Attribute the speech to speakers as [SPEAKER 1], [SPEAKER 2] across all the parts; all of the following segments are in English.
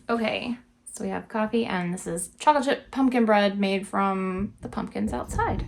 [SPEAKER 1] Okay, so we have coffee, and this is chocolate chip pumpkin bread made from the pumpkins outside.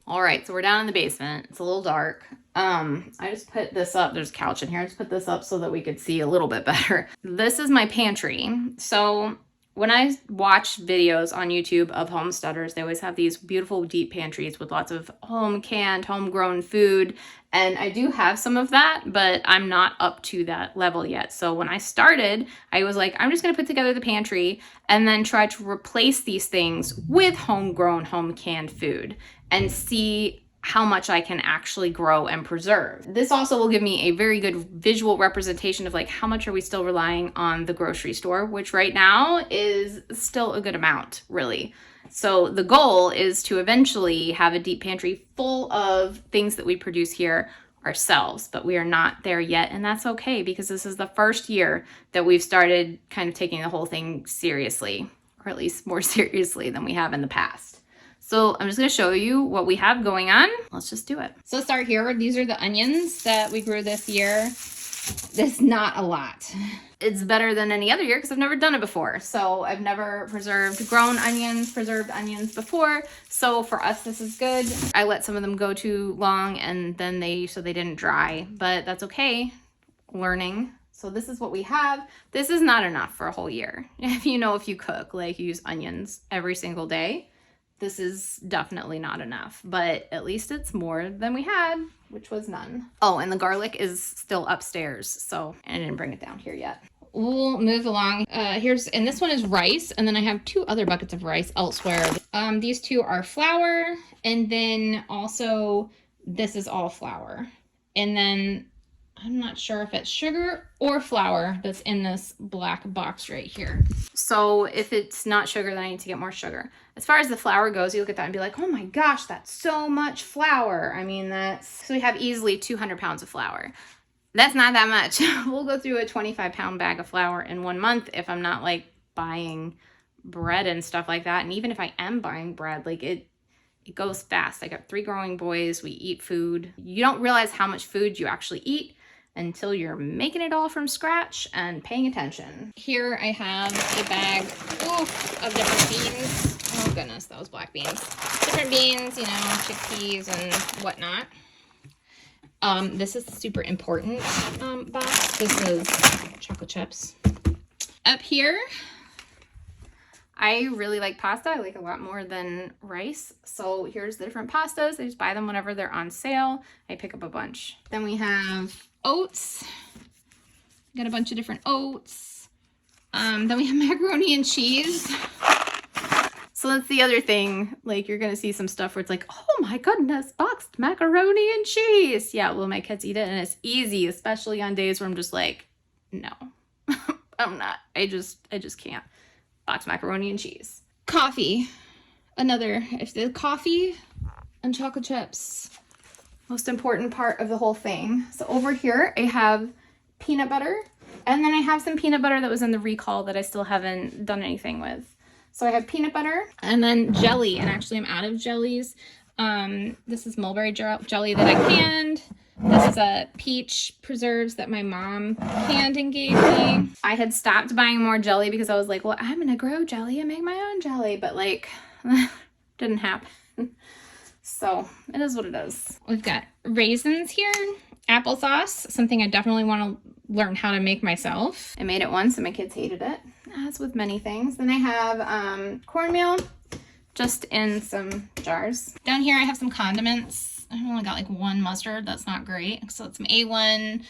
[SPEAKER 1] All right, so we're down in the basement. It's a little dark. I just put this up. There's a couch in here. I just put this up so that we could see a little bit better. This is my pantry. So when I watch videos on YouTube of homesteaders, they always have these beautiful deep pantries with lots of home-canned, homegrown food. And I do have some of that, but I'm not up to that level yet. So when I started, I was like, I'm just going to put together the pantry and then try to replace these things with homegrown, home-canned food and see how much I can actually grow and preserve. This also will give me a very good visual representation of like how much are we still relying on the grocery store, which right now is still a good amount, really. So the goal is to eventually have a deep pantry full of things that we produce here ourselves, but we are not there yet, and that's okay because this is the first year that we've started kind of taking the whole thing seriously, or at least more seriously than we have in the past. So I'm just going to show you what we have going on. Let's just do it. So start here. These are the onions that we grew this year. It's not a lot. It's better than any other year because I've never done it before. So I've never preserved onions before. So for us, this is good. I let some of them go too long and then they didn't dry, but that's okay. Learning. So this is what we have. This is not enough for a whole year. If you cook, like you use onions every single day, this is definitely not enough, but at least it's more than we had, which was none. Oh, and the garlic is still upstairs, so I didn't bring it down here yet. We'll move along. And this one is rice, and then I have 2 other buckets of rice elsewhere. These 2 are flour, and then also this is all flour. And then I'm not sure if it's sugar or flour that's in this black box right here. So if it's not sugar, then I need to get more sugar. As far as the flour goes, you look at that and be like, oh my gosh, that's so much flour. I mean, so we have easily 200 pounds of flour. That's not that much. We'll go through a 25-pound bag of flour in 1 month if I'm not like buying bread and stuff like that. And even if I am buying bread, like it goes fast. I got 3 growing boys. We eat food. You don't realize how much food you actually eat until you're making it all from scratch and paying attention. Here I have a bag of different beans. Oh goodness, that was black beans. Different beans, chickpeas and whatnot. This is super important box. This is chocolate chips. Up here, I really like pasta. I like a lot more than rice. So here's the different pastas. I just buy them whenever they're on sale. I pick up a bunch. Then we have oats. Got a bunch of different oats. Then we have macaroni and cheese. So that's the other thing. Like you're going to see some stuff where it's like, oh my goodness, boxed macaroni and cheese. Yeah, well, my kids eat it and it's easy, especially on days where I'm just like, no, I'm not. I just can't. Boxed macaroni and cheese. Coffee. Coffee and chocolate chips. Most important part of the whole thing. So over here I have peanut butter, and then I have some peanut butter that was in the recall that I still haven't done anything with. So I have peanut butter and then jelly, and actually I'm out of jellies. This is mulberry jelly that I canned. This is a peach preserves that my mom canned and gave me. I had stopped buying more jelly because I was like, well, I'm gonna grow jelly and make my own jelly, but like, didn't happen. So it is what it is. We've got raisins here, applesauce, something I definitely want to learn how to make myself. I made it once and my kids hated it, as with many things. Then I have cornmeal, just in some jars. Down here I have some condiments. I only got like 1 mustard. That's not great. So it's some A1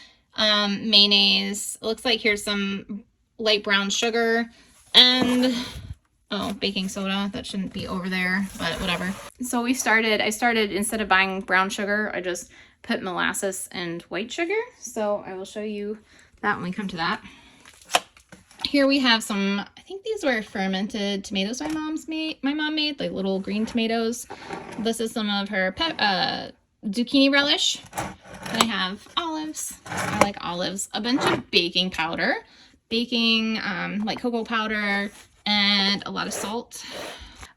[SPEAKER 1] mayonnaise. It looks like here's some light brown sugar and baking soda. That shouldn't be over there, but whatever. So I started instead of buying brown sugar, I just put molasses and white sugar. So I will show you that when we come to that. Here we have some, I think these were fermented tomatoes my mom made, like little green tomatoes. This is some of her zucchini relish. Then I have olives. I like olives. A bunch of baking powder, like cocoa powder, and a lot of salt.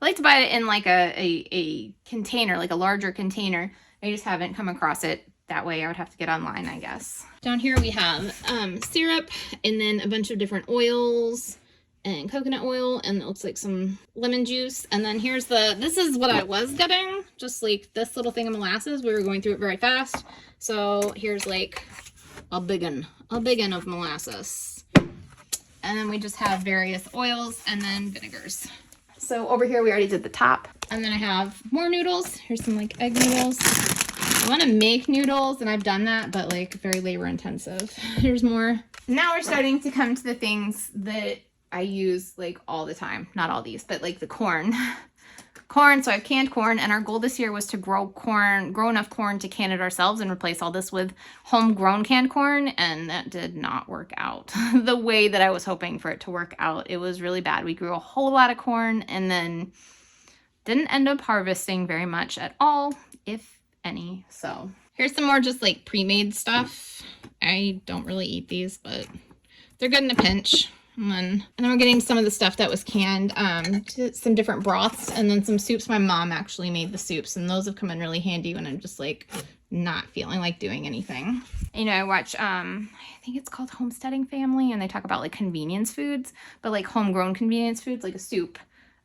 [SPEAKER 1] I like to buy it in like a container, like a larger container. I just haven't come across it that way. I would have to get online, I guess. Down here we have syrup, and then a bunch of different oils, and coconut oil, and it looks like some lemon juice. And then here's this is what I was getting, just like this little thing of molasses. We were going through it very fast. So here's like a big one of molasses. And then we just have various oils and then vinegars. So over here, we already did the top. And then I have more noodles. Here's some like egg noodles. I want to make noodles, and I've done that, but like very labor intensive. Here's more. Now we're starting to come to the things that I use like all the time. Not all these, but like the corn. Corn, so I have canned corn, and our goal this year was to grow enough corn to can it ourselves and replace all this with homegrown canned corn, and that did not work out the way that I was hoping for it to work out. It was really bad. We grew a whole lot of corn and then didn't end up harvesting very much at all, if any. So here's some more just like pre-made stuff. I don't really eat these, but they're good in a pinch. And then we're getting some of the stuff that was canned, some different broths, and then some soups. My mom actually made the soups, and those have come in really handy when I'm just like not feeling like doing anything. You know, I watch, I think it's called Homesteading Family, and they talk about like convenience foods, but like homegrown convenience foods, like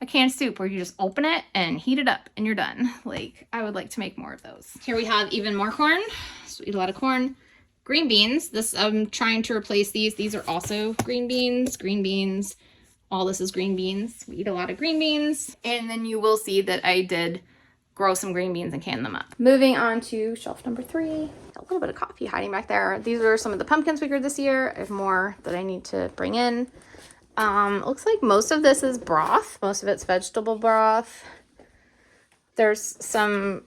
[SPEAKER 1] a canned soup where you just open it and heat it up and you're done. Like, I would like to make more of those. Here we have even more corn. So we eat a lot of corn. Green beans. I'm trying to replace these. These are also green beans. Green beans. All this is green beans. We eat a lot of green beans. And then you will see that I did grow some green beans and can them up. Moving on to shelf number 3. A little bit of coffee hiding back there. These are some of the pumpkins we grew this year. I have more that I need to bring in. Looks like most of this is broth. Most of it's vegetable broth. There's some,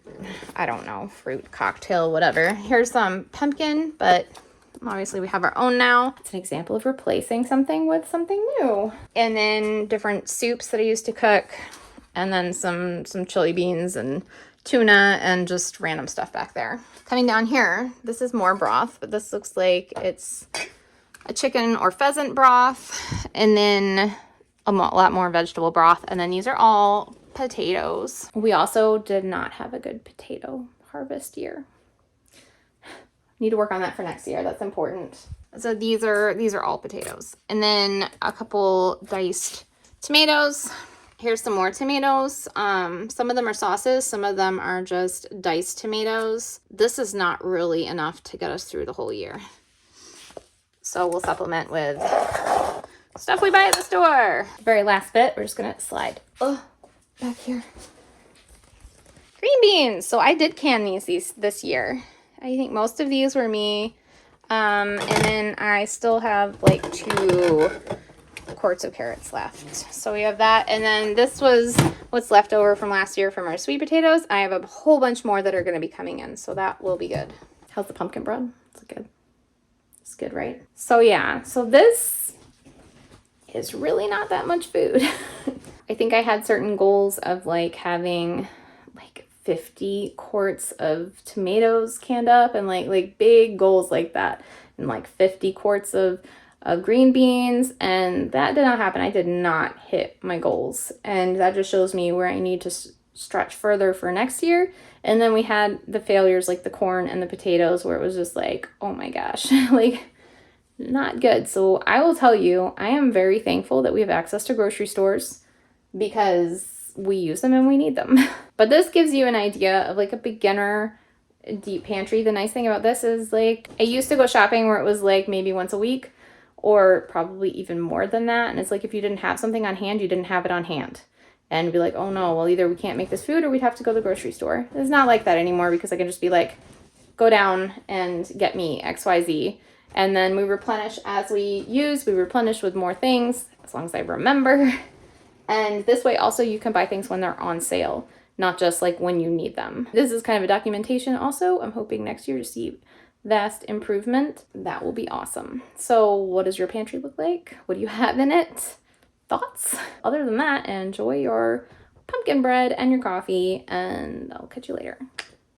[SPEAKER 1] I don't know, fruit cocktail, whatever. Here's some pumpkin, but obviously we have our own now. It's an example of replacing something with something new. And then different soups that I used to cook. And then some chili beans and tuna and just random stuff back there. Coming down here, this is more broth, but this looks like it's a chicken or pheasant broth. And then a lot more vegetable broth. And then these are all potatoes. We also did not have a good potato harvest year. Need to work on that for next year. That's important. So these are all potatoes. And then a couple diced tomatoes. Here's some more tomatoes. Some of them are sauces. Some of them are just diced tomatoes. This is not really enough to get us through the whole year. So we'll supplement with stuff we buy at the store. Very last bit, we're just gonna slide back here. Green beans. So I did can these this year. I think most of these were me. And then I still have like 2 quarts of carrots left. So we have that. And then this was what's left over from last year from our sweet potatoes. I have a whole bunch more that are going to be coming in. So that will be good. How's the pumpkin bread? It's good. It's good, right? So yeah. So this is really not that much food. I think I had certain goals of like having like 50 quarts of tomatoes canned up and like big goals like that, and like 50 quarts of green beans, and that did not happen. I did not hit my goals, and that just shows me where I need to stretch further for next year. And then we had the failures like the corn and the potatoes where it was just like, oh my gosh, like not good. So I will tell you, I am very thankful that we have access to grocery stores because we use them and we need them. But this gives you an idea of like a beginner deep pantry. The nice thing about this is like I used to go shopping where it was like maybe once a week or probably even more than that. And it's like if you didn't have something on hand, you didn't have it on hand. And be like, oh no, well either we can't make this food or we'd have to go to the grocery store. It's not like that anymore because I can just be like, go down and get me XYZ. And then we replenish as we use. We replenish with more things as long as I remember. And this way also you can buy things when they're on sale, not just like when you need them. This is kind of a documentation also. I'm hoping next year to see vast improvement. That will be awesome. So what does your pantry look like? What do you have in it? Thoughts? Other than that, enjoy your pumpkin bread and your coffee, and I'll catch you later.